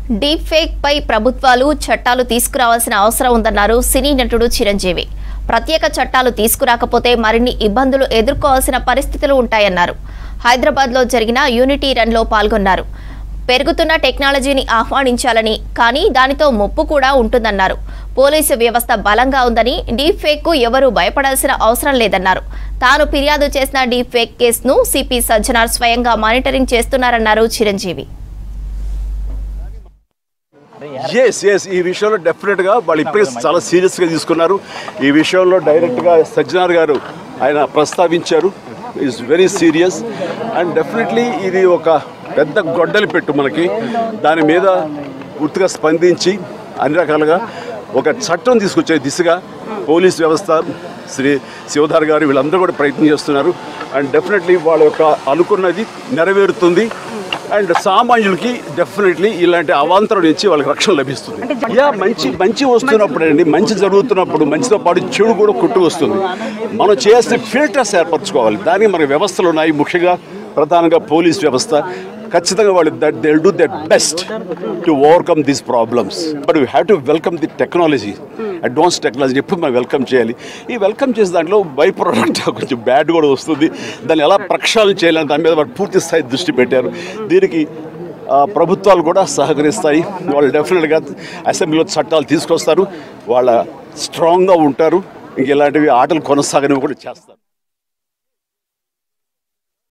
Deep fake పై ప్రభుత్వాలు చట్టాలు తీసుకురావాల్సిన అవసరం ఉందన్నారు సినీ నటుడు చిరంజీవి. ప్రత్యేక చట్టాలు తీసుకురాకపోతే మరిన్ని ఇబ్బందులు ఎదుర్కోవాల్సిన పరిస్థితులు ఉంటాయన్నారు. హైదరాబాద్లో జరిగిన యూనిటీ రన్లో పాల్గొన్నారు. పెరుగుతున్న టెక్నాలజీని ఆహ్వానించాలని, కానీ దానితో ముప్పు కూడా ఉంటుందన్నారు. పోలీసు వ్యవస్థ బలంగా ఉందని డీప్ ఫేక్ కు ఎవరూ భయపడాల్సిన అవసరం లేదన్నారు. తాను ఫిర్యాదు చేసిన డీప్ ఫేక్ కేసును సిపి సజ్జనార్ స్వయంగా మానిటరింగ్ చేస్తున్నారన్నారు చిరంజీవి. ఈ విషయంలో డెఫినెట్గా వాళ్ళు ఇప్పటికే చాలా సీరియస్గా తీసుకున్నారు. ఈ విషయంలో డైరెక్ట్గా సజ్జనార్ గారు ఆయన ప్రస్తావించారు. Is very serious and definitely ఇది ఒక పెద్ద గొడ్డలి పెట్టు మనకి. దాని మీద పూర్తిగా స్పందించి అన్ని రకాలుగా ఒక చట్టం తీసుకొచ్చే దిశగా పోలీస్ వ్యవస్థ, శ్రీ శివధార్ గారు వీళ్ళందరూ కూడా ప్రయత్నం చేస్తున్నారు. అండ్ డెఫినెట్లీ వాళ్ళ యొక్క అనుకున్నది నెరవేరుతుంది. అండ్ సామాన్యులకి డెఫినెట్లీ ఇలాంటి అవాంతరం నుంచి వాళ్ళకి రక్షణ లభిస్తుంది. మంచి వస్తున్నప్పుడు అండి, మంచి జరుగుతున్నప్పుడు మంచితో పాటు చెడు కూడా కొట్టు వస్తుంది. మనం చేయాల్సిన ఫిల్టర్స్ ఏర్పరచుకోవాలి. దానికి మన వ్యవస్థలు ఉన్నాయి. ముఖ్యంగా ప్రధానంగా పోలీస్ వ్యవస్థ ఖచ్చితంగా వాళ్ళు they will do that best to overcome these problems. But we have to welcome the technology, advance technology ఎప్పుడు మనం వెల్కమ్ చేయాలి. ఈ వెల్కమ్ చేసే దాంట్లో బై ప్రోడక్ట్ కొంచెం బ్యాడ్ కూడా వస్తుంది. దాన్ని ఎలా ప్రక్షాళన చేయాలని దాని మీద వాళ్ళు పూర్తి స్థాయి దృష్టి పెట్టారు. దీనికి ప్రభుత్వాలు కూడా సహకరిస్తాయి. వాళ్ళు డెఫినెట్గా అసెంబ్లీలో చట్టాలు తీసుకొస్తారు. వాళ్ళ స్ట్రాంగ్గా ఉంటారు. ఇంక ఇలాంటివి ఆటలు కొనసాగనివి కూడా చేస్తారు.